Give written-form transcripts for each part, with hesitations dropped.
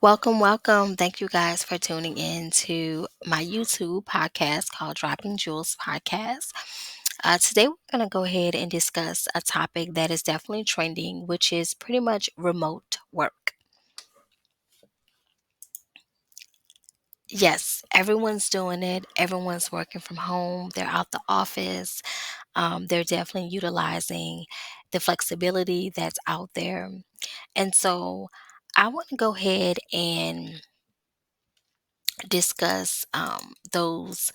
Welcome, welcome. Thank you guys for tuning in to my YouTube podcast called Dropping Jewels Podcast. Today, we're going to go ahead and discuss a topic that is definitely trending, which is pretty much remote work. Yes, everyone's doing it. Everyone's working from home. They're out the office. They're definitely utilizing the flexibility that's out there. And so, I want to go ahead and discuss those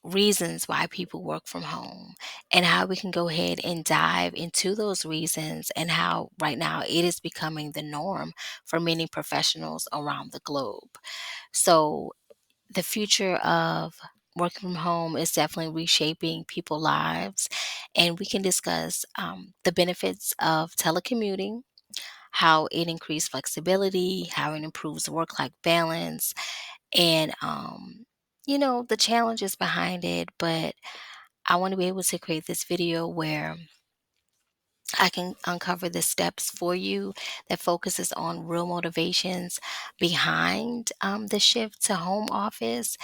reasons why people work from home and how we can go ahead and dive into those reasons and how right now it is becoming the norm for many professionals around the globe. So, the future of working from home is definitely reshaping people's lives, and we can discuss the benefits of telecommuting, how it increased flexibility, how it improves work life balance, and the challenges behind it. But I want to be able to create this video where I can uncover the steps for you that focuses on real motivations behind the shift to home office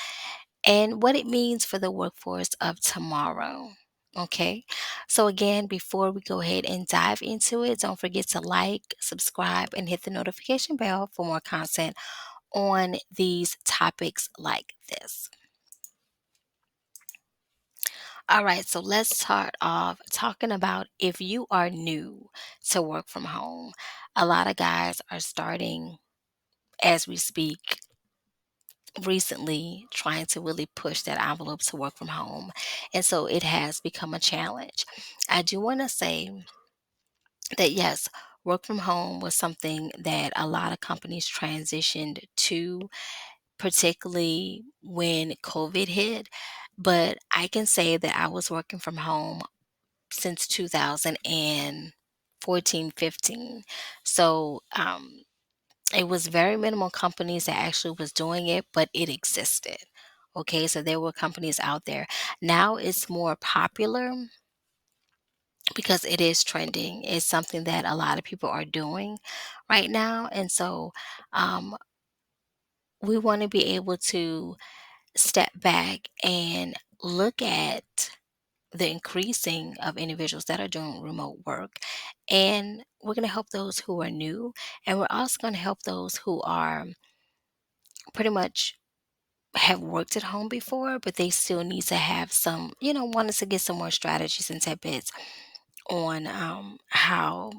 and what it means for the workforce of tomorrow. Okay, so again, before we go ahead and dive into it, don't forget to like, subscribe, and hit the notification bell for more content on these topics like this. All right, so let's start off talking about if you are new to work from home. A lot of guys are starting as we speak recently trying to really push that envelope to work from home. And so it has become a challenge. I do want to say that yes, work from home was something that a lot of companies transitioned to, particularly when COVID hit. But I can say that I was working from home since 2014, 15. So it was very minimal companies that actually was doing it, but it existed. Okay, so there were companies out there. Now it's more popular because it is trending. It's something that a lot of people are doing right now. And so um, we want to be able to step back and look at the increasing of individuals that are doing remote work. And we're going to help those who are new, and we're also going to help those who are pretty much have worked at home before, but they still need to have some, wanted to get some more strategies and tidbits on how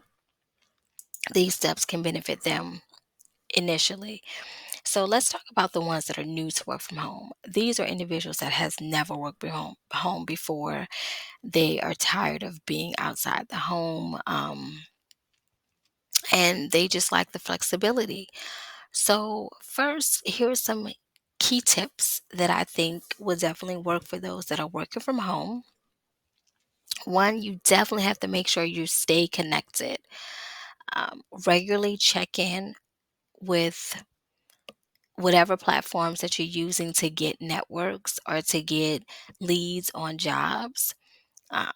these steps can benefit them initially. So let's talk about the ones that are new to work from home. These are individuals that has never worked home before. They are tired of being outside the home, and they just like the flexibility. So, first, here's some key tips that I think will definitely work for those that are working from home. One, you definitely have to make sure you stay connected. Regularly check in with whatever platforms that you're using to get networks or to get leads on jobs. Um,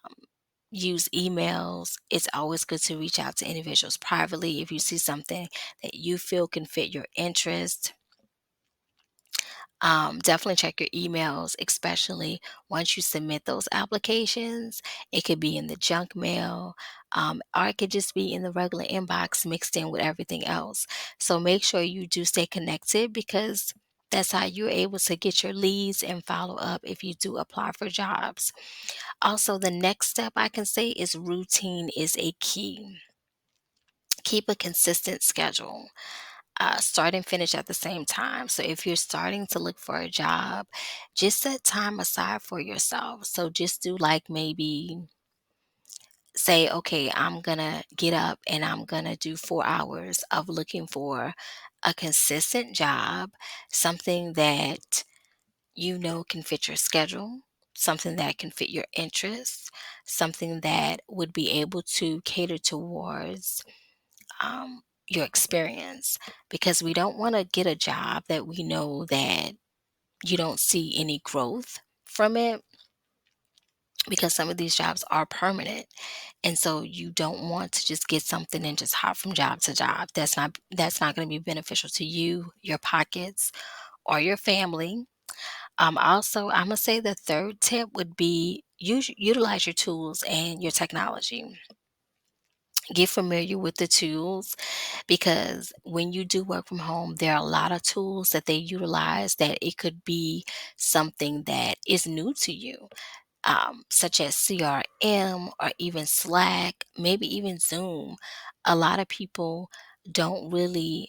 Use emails. It's always good to reach out to individuals privately if you see something that you feel can fit your interest. Definitely check your emails, especially once you submit those applications. It could be in the junk mail, or it could just be in the regular inbox mixed in with everything else. So make sure you do stay connected because that's how you're able to get your leads and follow up if you do apply for jobs. Also, the next step I can say is routine is a key. Keep a consistent schedule. Start and finish at the same time. So if you're starting to look for a job, just set time aside for yourself. So just do like maybe say, okay, I'm gonna get up and I'm gonna do 4 hours of looking for a consistent job, something that you know can fit your schedule, something that can fit your interests, something that would be able to cater towards your experience, because we don't want to get a job that we know that you don't see any growth from it, because some of these jobs are permanent. And so you don't want to just get something and just hop from job to job. That's not going to be beneficial to you, your pockets, or your family. Also, I'm gonna say the third tip would be utilize your tools and your technology. Get familiar with the tools, because when you do work from home, there are a lot of tools that they utilize that it could be something that is new to you, such as CRM or even Slack, maybe even Zoom. A lot of people don't really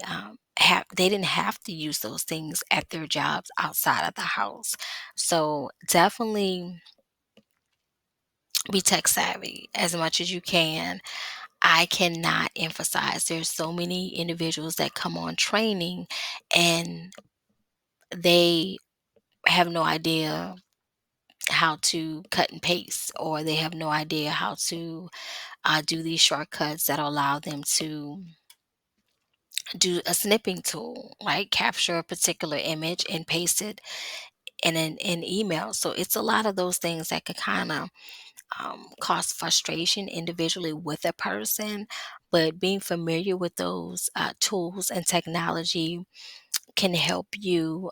they didn't have to use those things at their jobs outside of the house. So definitely be tech savvy as much as you can. I cannot emphasize, there's so many individuals that come on training and they have no idea how to cut and paste, or they have no idea how to do these shortcuts that allow them to do a snipping tool, right? Capture a particular image and paste it in an email. So it's a lot of those things that could kind of cause frustration individually with a person. But being familiar with those tools and technology can help you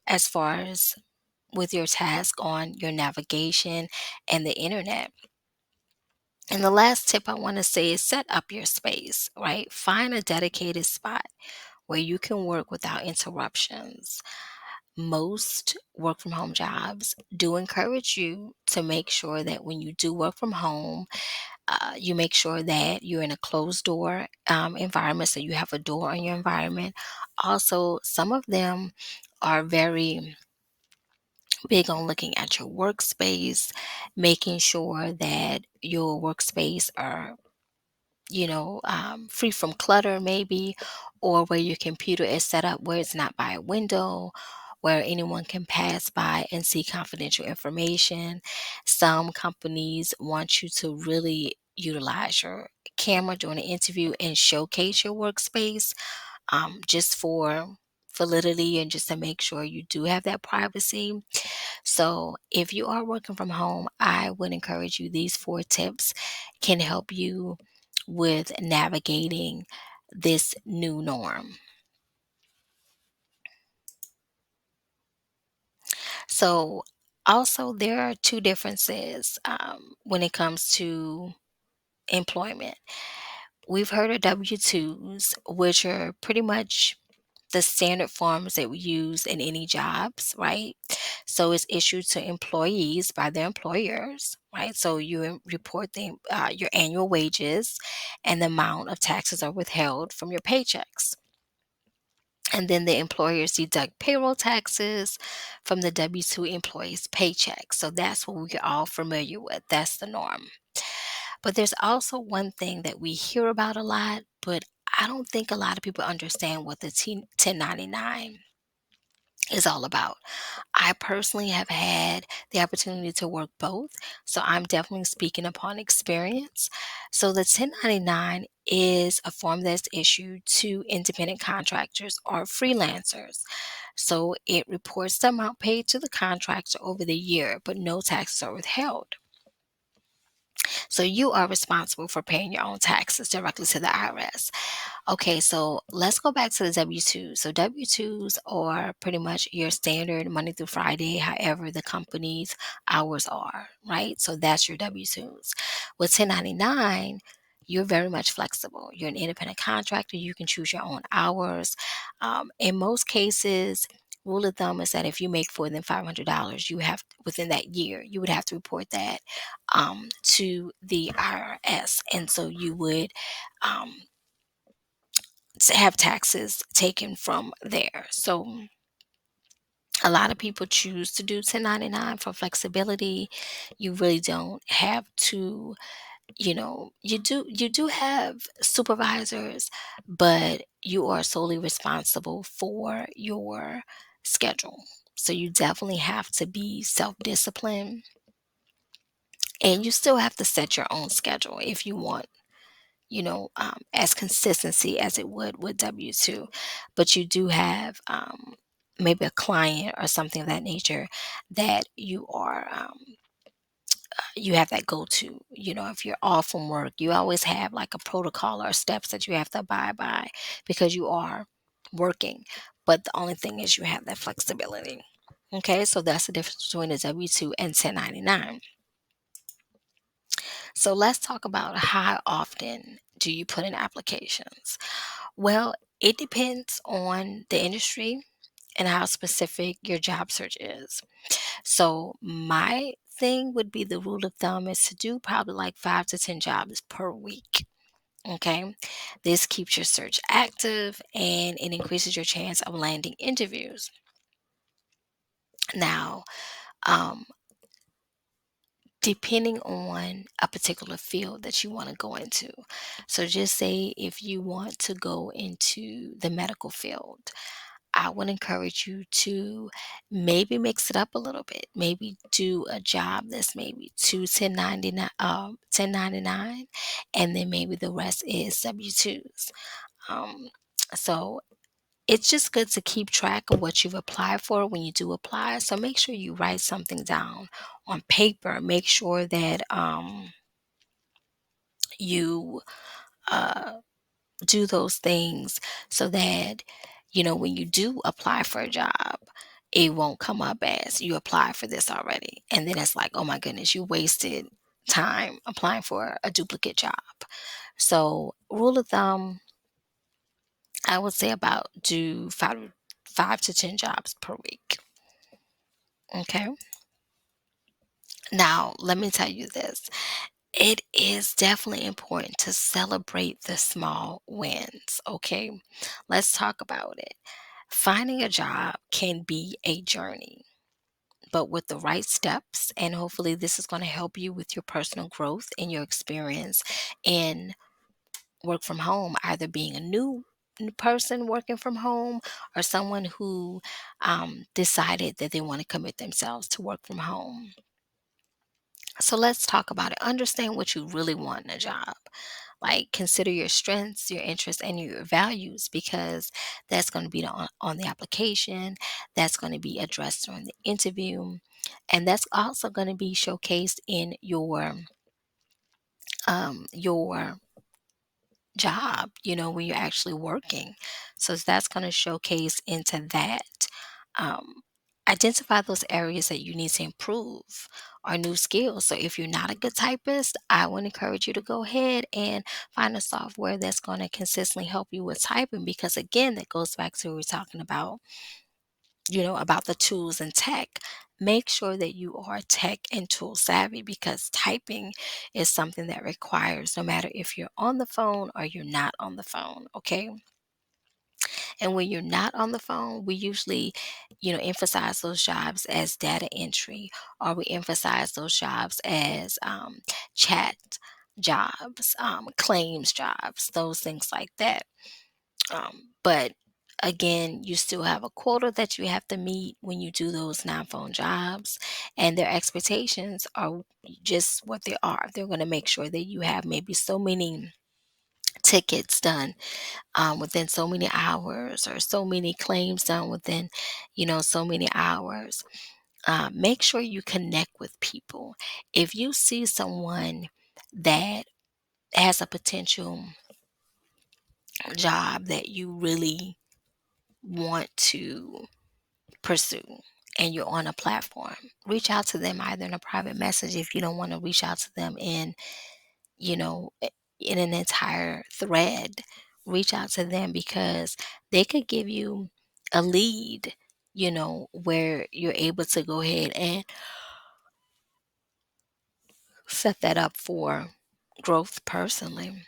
as far as with your task on your navigation and the internet. And the last tip I want to say is set up your space, right? Find a dedicated spot where you can work without interruptions. Most work from home jobs do encourage you to make sure that when you do work from home, you make sure that you're in a closed door environment, so you have a door on your environment. Also, some of them are very big on looking at your workspace, making sure that your workspace are free from clutter, maybe, or where your computer is set up where it's not by a window, where anyone can pass by and see confidential information. Some companies want you to really utilize your camera during an interview and showcase your workspace, just for validity and just to make sure you do have that privacy. So, if you are working from home, I would encourage you, these four tips can help you with navigating this new norm. So, also, there are two differences when it comes to employment. We've heard of W 2s, which are pretty much the standard forms that we use in any jobs, right? So it's issued to employees by their employers, right? So you report your annual wages, and the amount of taxes are withheld from your paychecks. And then the employers deduct payroll taxes from the W 2 employee's paycheck. So that's what we're all familiar with. That's the norm. But there's also one thing that we hear about a lot, but I don't think a lot of people understand what the 1099 is all about. I personally have had the opportunity to work both, so I'm definitely speaking upon experience. So the 1099 is a form that's issued to independent contractors or freelancers. So it reports the amount paid to the contractor over the year, but no taxes are withheld. So you are responsible for paying your own taxes directly to the IRS. Okay, so let's go back to the W 2. So W 2s are pretty much your standard Monday through Friday, however the company's hours are, right? So that's your W 2s. With 1099, you're very much flexible. You're an independent contractor. You can choose your own hours. In most cases, rule of thumb is that if you make more than $500, you have within that year, you would have to report that to the IRS, and so you would um, have taxes taken from there. So a lot of people choose to do 1099 for flexibility. You really don't have to, you do have supervisors, but you are solely responsible for your schedule. So you definitely have to be self-disciplined, and you still have to set your own schedule if you want, as consistency as it would with W 2. But you do have maybe a client or something of that nature that you are you have that go-to. If you're off from work, you always have like a protocol or steps that you have to abide by because you are working. But the only thing is you have that flexibility. Okay, so that's the difference between a W-2 and 1099. So let's talk about how often do you put in applications? Well, it depends on the industry and how specific your job search is. So my thing would be, the rule of thumb is to do probably like 5 to 10 jobs per week. Okay. This keeps your search active and it increases your chance of landing interviews. Now, um, depending on a particular field that you want to go into. So just say if you want to go into the medical field, I would encourage you to maybe mix it up a little bit. Maybe do a job that's maybe 1099, and then maybe the rest is W-2s. Um, so it's just good to keep track of what you've applied for when you do apply. So make sure you write something down on paper. Make sure that you uh, do those things so that when you do apply for a job, it won't come up as you applied for this already, and then it's like, oh my goodness, you wasted time applying for a duplicate job. So rule of thumb, I would say about do 5 to 10 jobs per week. Okay. Now let me tell you this, it is definitely important to celebrate the small wins. Okay, let's talk about it. Finding a job can be a journey, but with the right steps, and hopefully, this is going to help you with your personal growth and your experience in work from home, either being a new person working from home or someone who decided that they want to commit themselves to work from home. So let's talk about it. Understand what you really want in a job. Like, consider your strengths, your interests, and your values, because that's going to be on the application. That's going to be addressed during the interview. And that's also going to be showcased in your job, when you're actually working. So that's going to showcase into that. Um, Identify those areas that you need to improve or new skills. So if you're not a good typist, I would encourage you to go ahead and find a software that's going to consistently help you with typing, because again, that goes back to what we're talking about, about the tools and tech. Make sure that you are tech and tool savvy, because typing is something that requires, no matter if you're on the phone or you're not on the phone. Okay. And when you're not on the phone, we usually, emphasize those jobs as data entry, or we emphasize those jobs as chat jobs, claims jobs, those things like that. But again, you still have a quota that you have to meet when you do those non-phone jobs, and their expectations are just what they are. They're going to make sure that you have maybe so many tickets done within so many hours, or so many claims done within, so many hours. Make sure you connect with people. If you see someone that has a potential job that you really want to pursue, and you're on a platform, reach out to them either in a private message, if you don't want to reach out to them you know, i- in an entire thread. Reach out to them, because they could give you a lead, where you're able to go ahead and set that up for growth personally.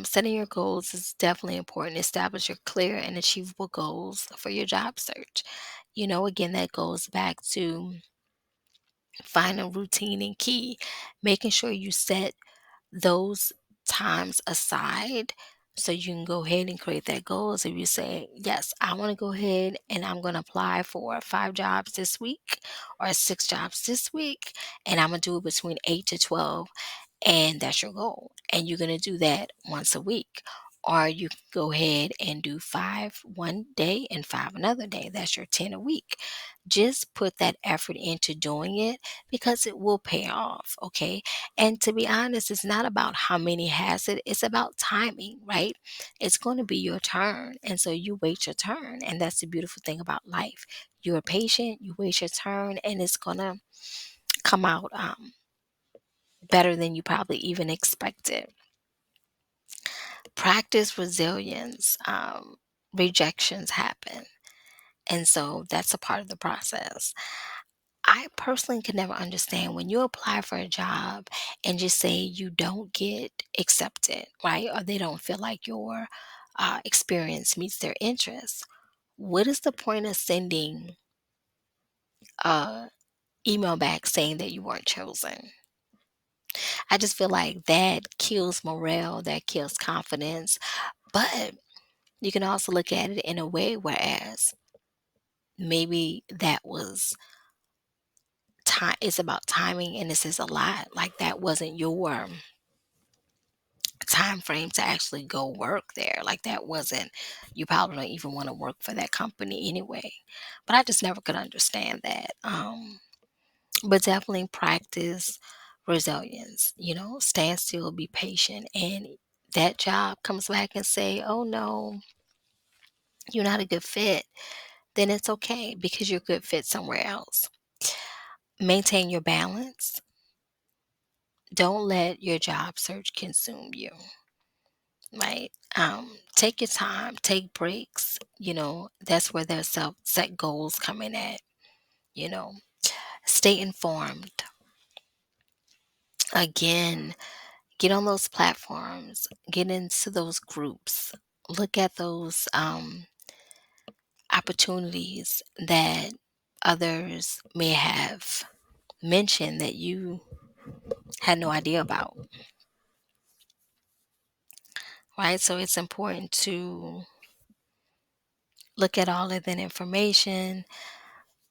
Setting your goals is definitely important. Establish your clear and achievable goals for your job search. Again, that goes back to finding routine and key, making sure you set those times aside so you can go ahead and create that goal. So if you say, yes, I want to go ahead and I'm going to apply for 5 jobs this week or 6 jobs this week, and I'm going to do it between 8 to 12, and that's your goal. And you're going to do that once a week. Or you can go ahead and do 5 one day and 5 another day. That's your 10 a week. Just put that effort into doing it because it will pay off, okay? And to be honest, it's not about how many has it, it's about timing, right? It's going to be your turn. And so you wait your turn. And that's the beautiful thing about life. You're patient, you wait your turn, and it's going to come out better than you probably even expected. Practice resilience. Rejections happen. And so that's a part of the process. I personally could never understand when you apply for a job and just say you don't get accepted, right? Or they don't feel like your experience meets their interests. What is the point of sending a email back saying that you weren't chosen? I just feel like that kills morale, that kills confidence. But you can also look at it in a way whereas maybe that was time, it's about timing, and this is a lot. Like that wasn't your time frame to actually go work there. Like that wasn't, you probably don't even want to work for that company anyway. But I just never could understand that. But definitely practice resilience, stand still, be patient, and that job comes back and say, oh no, you're not a good fit, then it's okay because you're a good fit somewhere else. Maintain your balance. Don't let your job search consume you, right? Take your time, take breaks. That's where their self set goals come in at. You know, stay informed. Again, get on those platforms, get into those groups, look at those opportunities that others may have mentioned that you had no idea about, right? So it's important to look at all of that information,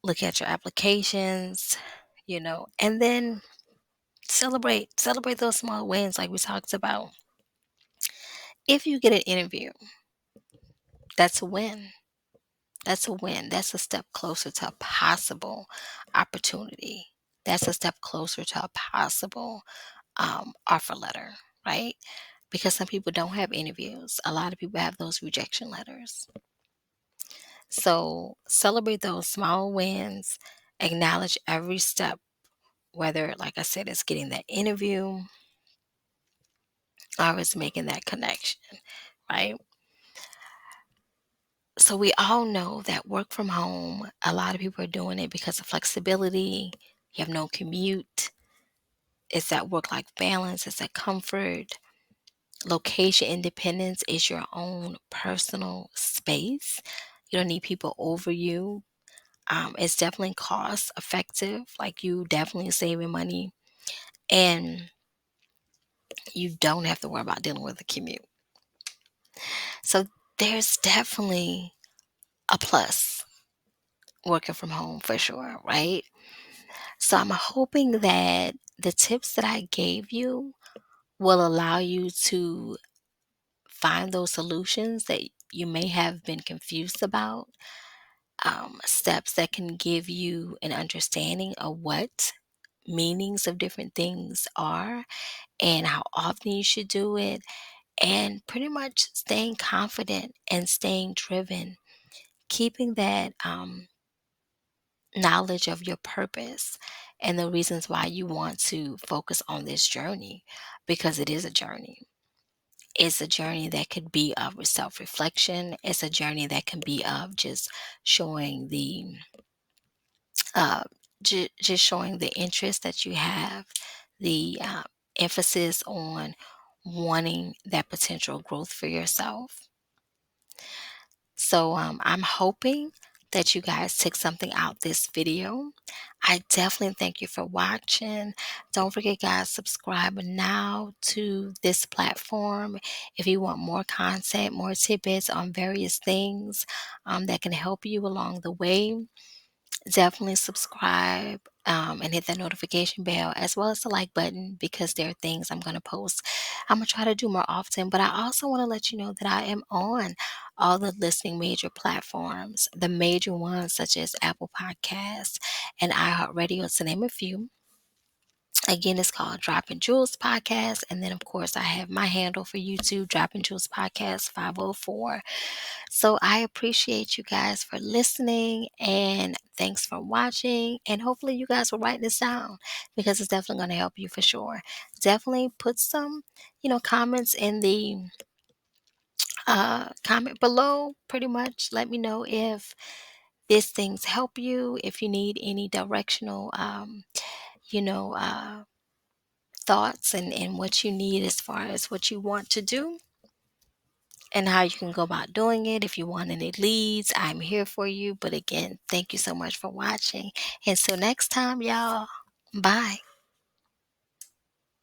look at your applications, and then celebrate those small wins like we talked about. If you get an interview, that's a win. That's a win. That's a step closer to a possible opportunity. That's a step closer to a possible offer letter, right? Because some people don't have interviews. A lot of people have those rejection letters. So celebrate those small wins, acknowledge every step, whether, like I said, it's getting that interview or it's making that connection, right? So we all know that work from home, a lot of people are doing it because of flexibility. You have no commute. It's that work life balance, it's that comfort. Location independence is your own personal space. You don't need people over you. It's definitely cost effective. Like you definitely saving money, and you don't have to worry about dealing with the commute. So there's definitely a plus working from home for sure, right? So I'm hoping that the tips that I gave you will allow you to find those solutions that you may have been confused about, steps that can give you an understanding of what meanings of different things are and how often you should do it, and pretty much staying confident and staying driven, keeping that knowledge of your purpose and the reasons why you want to focus on this journey, because it is a journey. It's a journey that could be of self reflection. It's a journey that can be of just showing uh, just showing the interest that you have, the emphasis on wanting that potential growth for yourself. So I'm hoping that you guys took something out this video. I definitely thank you for watching. Don't forget, guys, subscribe now to this platform if you want more content, more tidbits on various things that can help you along the way. Definitely subscribe, and hit that notification bell as well as the like button because there are things I'm going to post. I'm going to try to do more often, but I also want to let you know that I am on all the listening major platforms, the major ones such as Apple Podcasts and iHeartRadio, to name a few. Again, it's called Dropping Jewels Podcast. And then, of course, I have my handle for YouTube, Dropping Jewels Podcast 504. So I appreciate you guys for listening and thanks for watching. And hopefully, you guys will write this down because it's definitely going to help you for sure. Definitely put some, comments in the comment below. Pretty much let me know if these things help you, if you need any directional, you know, uh, thoughts and what you need as far as what you want to do and how you can go about doing it. If you want any leads, I'm here for you. But again, thank you so much for watching. Until next time, y'all. Bye.